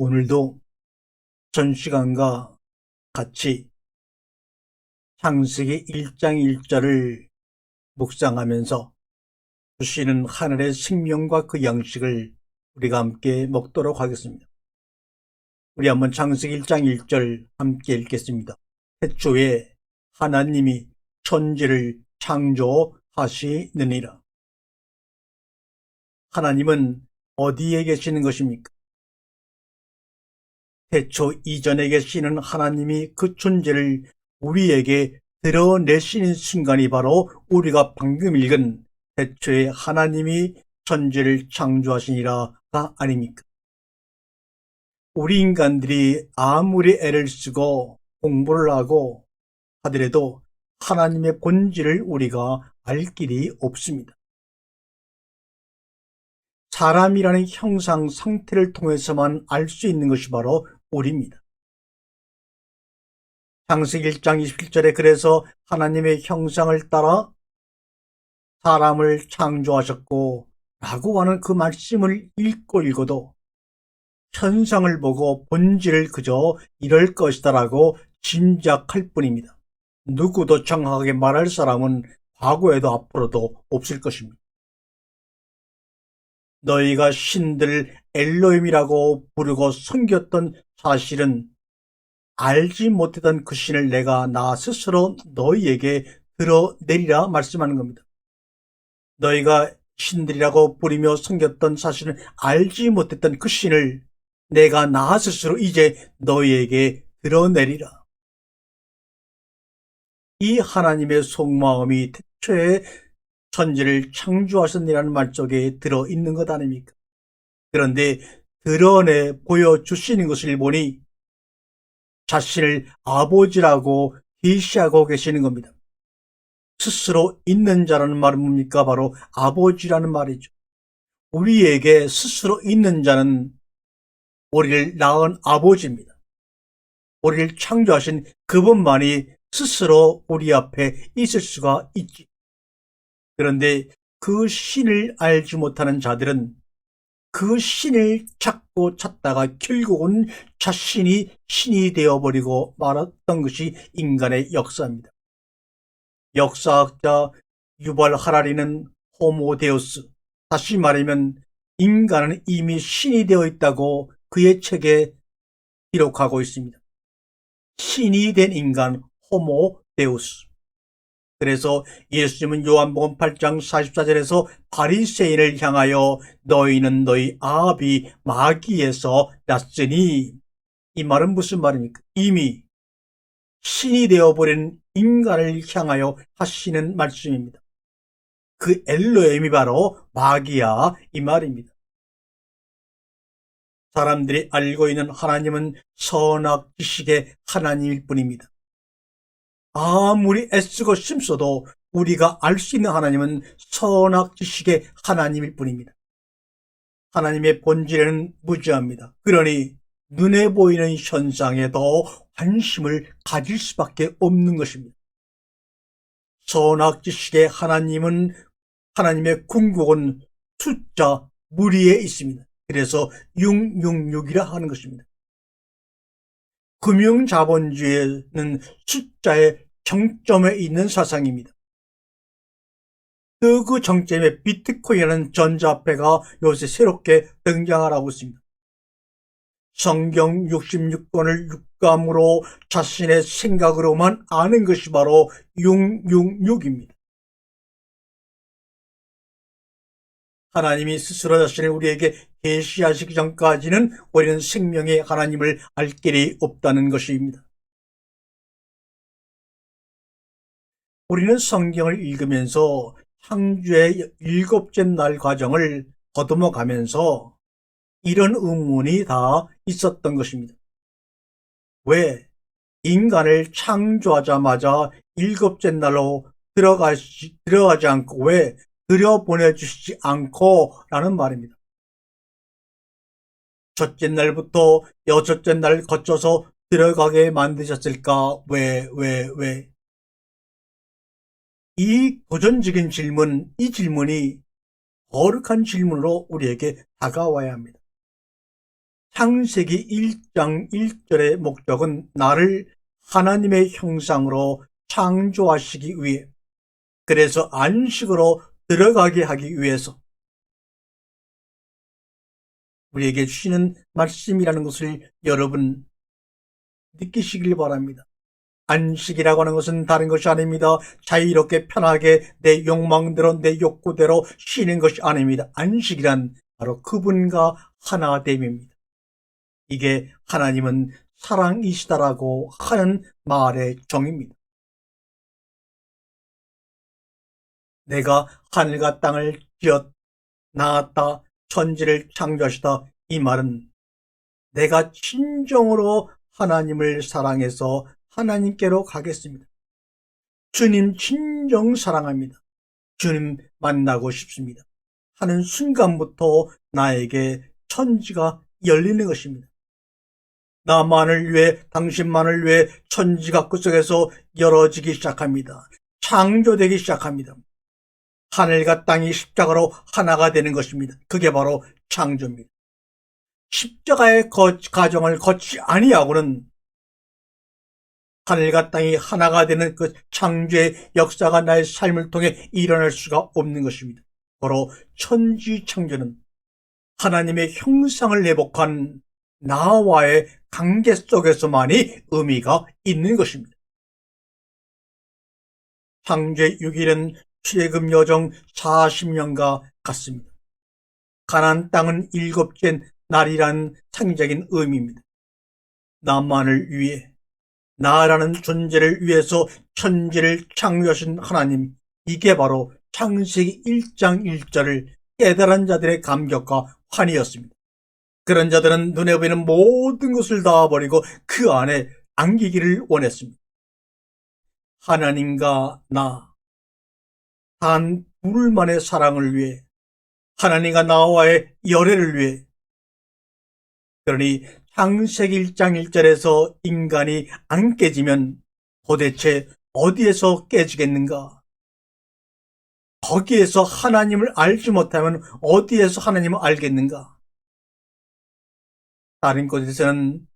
오늘도 전 시간과 같이 창세기 1장 1절을 묵상하면서 주시는 하늘의 생명과 그 양식을 우리가 함께 먹도록 하겠습니다. 우리 한번 창세기 1장 1절 함께 읽겠습니다. 태초에 하나님이 천지를 창조하시느니라. 하나님은 어디에 계시는 것입니까? 태초 이전에 계시는 하나님이 그 존재를 우리에게 드러내시는 순간이 바로 우리가 방금 읽은 태초에 하나님이 천지를 창조하시니라가 아닙니까? 우리 인간들이 아무리 애를 쓰고 공부를 하고 하더라도 하나님의 본질을 우리가 알 길이 없습니다. 사람이라는 형상 상태를 통해서만 알 수 있는 것이 바로 우리입니다. 창세기 1장 27절에 그래서 하나님의 형상을 따라 사람을 창조하셨고 라고 하는 그 말씀을 읽고도 현상을 보고 본질을 그저 이럴 것이다 라고 짐작할 뿐입니다. 누구도 정확하게 말할 사람은 과거에도 앞으로도 없을 것입니다. 너희가 신들을 엘로힘이라고 부르고 섬겼던 사실은 알지 못했던 그 신을 내가 나 스스로 너희에게 드러내리라 말씀하는 겁니다. 너희가 신들이라고 부르며 섬겼던 사실은 알지 못했던 그 신을 내가 나 스스로 이제 너희에게 드러내리라. 이 하나님의 속마음이 태초에 천지를 창조하셨느라는 말 속에 들어있는 것 아닙니까? 그런데 드러내 보여주시는 것을 보니 자신을 아버지라고 계시하고 계시는 겁니다. 스스로 있는 자라는 말은 뭡니까? 바로 아버지라는 말이죠. 우리에게 스스로 있는 자는 우리를 낳은 아버지입니다. 우리를 창조하신 그분만이 스스로 우리 앞에 있을 수가 있지. 그런데 그 신을 알지 못하는 자들은 그 신을 찾고 찾다가 결국은 자신이 신이 되어버리고 말았던 것이 인간의 역사입니다. 역사학자 유발 하라리는 호모데우스, 다시 말하면 인간은 이미 신이 되어 있다고 그의 책에 기록하고 있습니다. 신이 된 인간 호모데우스. 그래서 예수님은 요한복음 8장 44절에서 바리새인을 향하여 너희는 너희 아비 마귀에서 났으니, 이 말은 무슨 말입니까? 이미 신이 되어버린 인간을 향하여 하시는 말씀입니다. 그 엘로힘이 바로 마귀야 이 말입니다. 사람들이 알고 있는 하나님은 선악 지식의 하나님일 뿐입니다. 아무리 애쓰고 심써도 우리가 알 수 있는 하나님은 선악 지식의 하나님일 뿐입니다. 하나님의 본질에는 무지합니다. 그러니 눈에 보이는 현상에 더 관심을 가질 수밖에 없는 것입니다. 선악 지식의 하나님은 하나님의 궁극은 숫자 무리에 있습니다. 그래서 666이라 하는 것입니다. 금융자본주의는 숫자의 정점에 있는 사상입니다. 그 정점에 비트코인이라는 전자화폐가 요새 새롭게 등장하고 있습니다. 성경 66권을 육감으로 자신의 생각으로만 아는 것이 바로 666입니다. 하나님이 스스로 자신을 우리에게 계시하시기 전까지는 우리는 생명의 하나님을 알 길이 없다는 것입니다. 우리는 성경을 읽으면서 창조의 7째 날 과정을 더듬어 가면서 이런 의문이 다 있었던 것입니다. 왜 인간을 창조하자마자 7째 날로 들어가지 않고 왜 들여보내주시지 않고 라는 말입니다. 첫째 날부터 여섯째 날 거쳐서 들어가게 만드셨을까? 왜? 이 도전적인 질문, 이 질문이 거룩한 질문으로 우리에게 다가와야 합니다. 창세기 1장 1절의 목적은 나를 하나님의 형상으로 창조하시기 위해, 그래서 안식으로 들어가게 하기 위해서 우리에게 주시는 말씀이라는 것을 여러분 느끼시길 바랍니다. 안식이라고 하는 것은 다른 것이 아닙니다. 자유롭게 편하게 내 욕망대로 내 욕구대로 쉬는 것이 아닙니다. 안식이란 바로 그분과 하나됨입니다. 이게 하나님은 사랑이시다라고 하는 말의 정의입니다. 내가 하늘과 땅을 낳았다, 천지를 창조하시다, 이 말은 내가 진정으로 하나님을 사랑해서 하나님께로 가겠습니다. 주님 진정 사랑합니다. 주님 만나고 싶습니다 하는 순간부터 나에게 천지가 열리는 것입니다. 나만을 위해, 당신만을 위해 천지가 그 속에서 열어지기 시작합니다. 창조되기 시작합니다. 하늘과 땅이 십자가로 하나가 되는 것입니다. 그게 바로 창조입니다. 십자가의 과정을 거치 아니하고는 하늘과 땅이 하나가 되는 그 창조의 역사가 나의 삶을 통해 일어날 수가 없는 것입니다. 바로 천지 창조는 하나님의 형상을 회복한 나와의 관계 속에서만이 의미가 있는 것입니다. 창조의 6일은 출애굽 여정 40년과 같습니다. 가나안 땅은 7째 날이라는 상징적인 의미입니다. 나만을 위해, 나라는 존재를 위해서 천지를 창조하신 하나님, 이게 바로 창세기 1장 1절을 깨달은 자들의 감격과 환희였습니다. 그런 자들은 눈에 보이는 모든 것을 다 버리고 그 안에 안기기를 원했습니다. 하나님과 나, 단 둘만의 사랑을 위해, 하나님과 나와의 열애를 위해. 그러니 창세기 1장 1절에서 인간이 안 깨지면 도대체 어디에서 깨지겠는가? 거기에서 하나님을 알지 못하면 어디에서 하나님을 알겠는가? 다른 곳에서는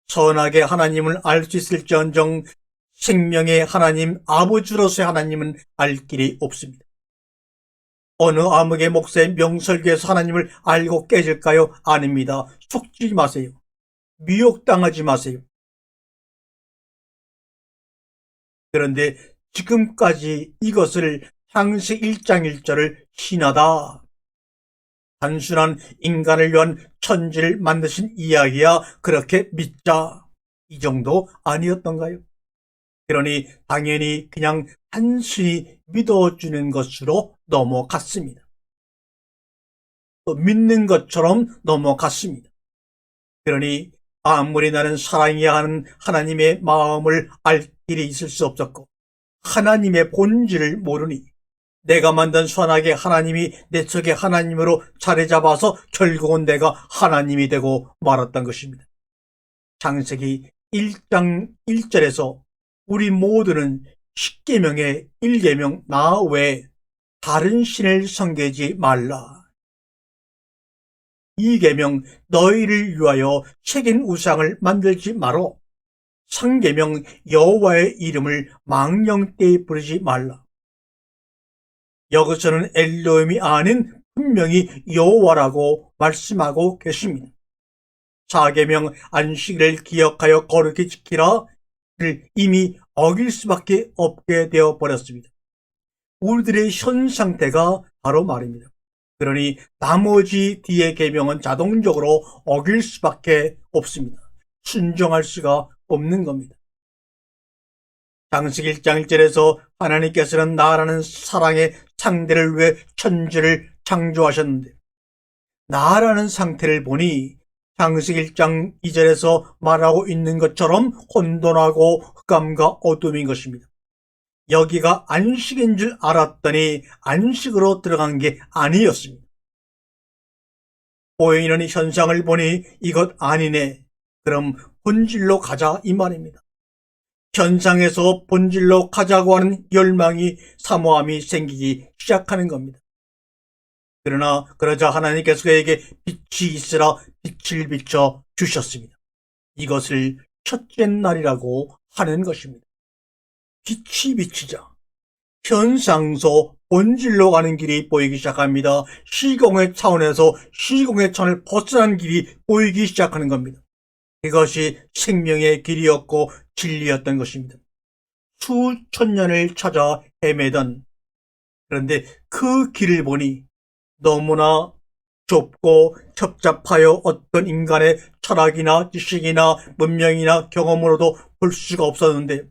선하게 하나님을 알 수 있을지언정 생명의 하나님, 아버지로서의 하나님은 알 길이 없습니다. 어느 암흑의 목사의 명설교에서 하나님을 알고 깨질까요? 아닙니다. 속지 마세요. 미혹당하지 마세요. 그런데 지금까지 이것을 창세기 1장 1절을 신하다, 단순한 인간을 위한 천지를 만드신 이야기야, 그렇게 믿자, 이 정도 아니었던가요? 그러니 당연히 그냥 단순히 믿어주는 것으로 넘어갔습니다. 또 믿는 것처럼 넘어갔습니다. 그러니 아무리 나는 사랑해야 하는 하나님의 마음을 알 길이 있을 수 없었고, 하나님의 본질을 모르니 내가 만든 선하게 하나님이 내 속에 하나님으로 자리 잡아서 결국은 내가 하나님이 되고 말았던 것입니다. 창세기 1장 1절에서 우리 모두는 10계명의 1계명 나 외에 다른 신을 섬기지 말라, 2계명 너희를 위하여 새긴 우상을 만들지 마라, 3계명 여호와의 이름을 망령되이 부르지 말라. 여기서는 엘로힘이 아닌 분명히 여호와라고 말씀하고 계십니다. 4계명 안식일을 기억하여 거룩히 지키라 를 이미 어길 수밖에 없게 되어 버렸습니다. 우리들의 현 상태가 바로 말입니다. 그러니 나머지 뒤의 계명은 자동적으로 어길 수밖에 없습니다. 순종할 수가 없는 겁니다. 창세기 1장 1절에서 하나님께서는 나라는 사랑의 상대를 위해 천지를 창조하셨는데, 나라는 상태를 보니 창세기 1장 2절에서 말하고 있는 것처럼 혼돈하고 흑암과 어둠인 것입니다. 여기가 안식인 줄 알았더니 안식으로 들어간 게 아니었습니다. 보이는 현상을 보니 이것 아니네, 그럼 본질로 가자, 이 말입니다. 현상에서 본질로 가자고 하는 열망이, 사모함이 생기기 시작하는 겁니다. 그러자 하나님께서 그에게 빛이 있으라 빛을 비춰 주셨습니다. 이것을 첫째 날이라고 하는 것입니다. 빛이 비치자 현상소 본질로 가는 길이 보이기 시작합니다. 시공의 차원에서 시공의 차원을 벗어난 길이 보이기 시작하는 겁니다. 이것이 생명의 길이었고 진리였던 것입니다. 수천 년을 찾아 헤매던, 그런데 그 길을 보니 너무나 좁고 협잡하여 어떤 인간의 철학이나 지식이나 문명이나 경험으로도 볼 수가 없었는데,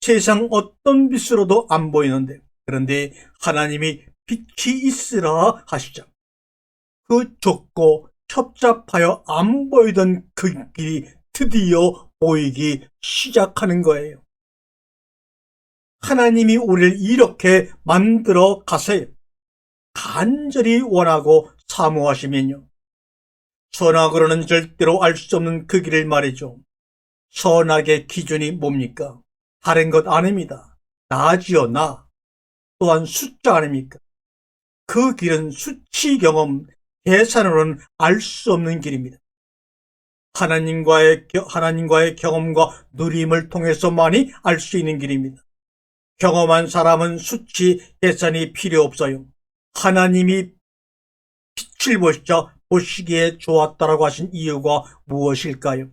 세상 어떤 빛으로도 안 보이는데, 그런데 하나님이 빛이 있으라 하시자 그 좁고 협잡하여 안 보이던 그 길이 드디어 보이기 시작하는 거예요. 하나님이 우리를 이렇게 만들어 가세요. 간절히 원하고 사모하시면요, 선악으로는 절대로 알 수 없는 그 길을 말이죠. 선악의 기준이 뭡니까? 다른 것 아닙니다. 나지요, 나. 또한 숫자 아닙니까? 그 길은 수치 경험, 계산으로는 알 수 없는 길입니다. 하나님과의 경험과 누림을 통해서만이 알 수 있는 길입니다. 경험한 사람은 수치 계산이 필요 없어요. 하나님이 빛을 보시기에 좋았다라고 하신 이유가 무엇일까요?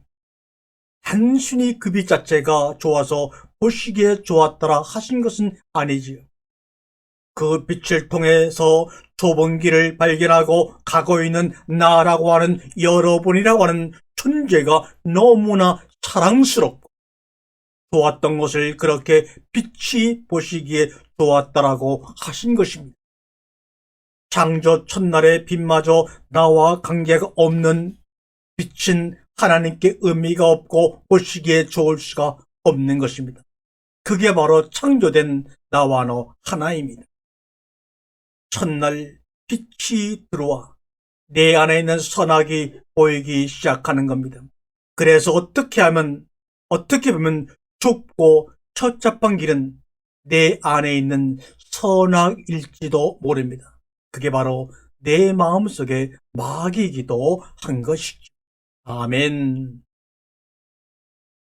단순히 그 빛 자체가 좋아서 보시기에 좋았다라 하신 것은 아니지요. 그 빛을 통해서 좁은 길을 발견하고 가고 있는 나라고 하는, 여러분이라고 하는 존재가 너무나 사랑스럽고 좋았던 것을 그렇게 빛이 보시기에 좋았다라고 하신 것입니다. 창조 첫날의 빛마저 나와 관계가 없는 빛은 하나님께 의미가 없고 보시기에 좋을 수가 없는 것입니다. 그게 바로 창조된 나와 너 하나입니다. 첫날 빛이 들어와 내 안에 있는 선악이 보이기 시작하는 겁니다. 그래서 어떻게 보면 좁고 처잡한 길은 내 안에 있는 선악일지도 모릅니다. 그게 바로 내 마음속의 마귀이기도 한 것이죠. 아멘.